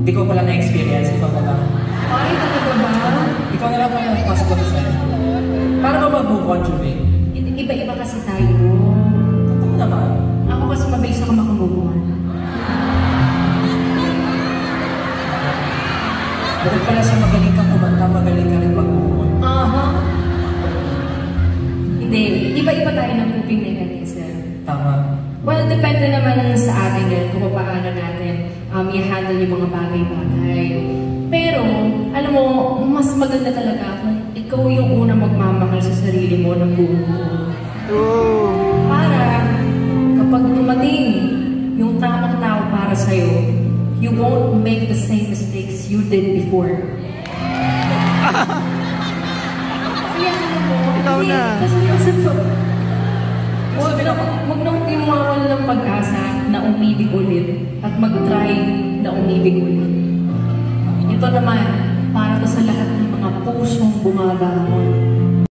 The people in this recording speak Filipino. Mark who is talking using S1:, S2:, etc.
S1: Hindi ko pala na-experience, ikaw na lang.
S2: Ay, talaga ba?
S1: Ikaw na lang pala napasok ko sa'yo. Para ba mag-move on, Julie?
S2: Iba-iba kasi tayo.
S1: Totoo naman.
S2: Ako kasi mabilis ako makamove on.
S1: Bukod pala sa magaling kang kumanta, magaling ka rin mag-move on.
S2: Aha. Hindi, iba-iba tayo ng coping mechanism.
S1: Tama.
S2: Well, depende naman sa atin yan kung paano natin i-handle yung mga bagay-bagay. Pero, alam mo, mas maganda talaga kung ikaw yung una magmamahal sa sarili mo ng buo. Para, kapag dumating yung tamang tao para sa'yo, you won't make the same mistakes you did before. Kaya alam mo,
S3: ikaw na.
S2: Kasi huwag na yung mawala ng pag-asa na umibig ulit at mag-try na umibig ulit. Ito naman, para to sa lahat ng mga pusong bumabangon.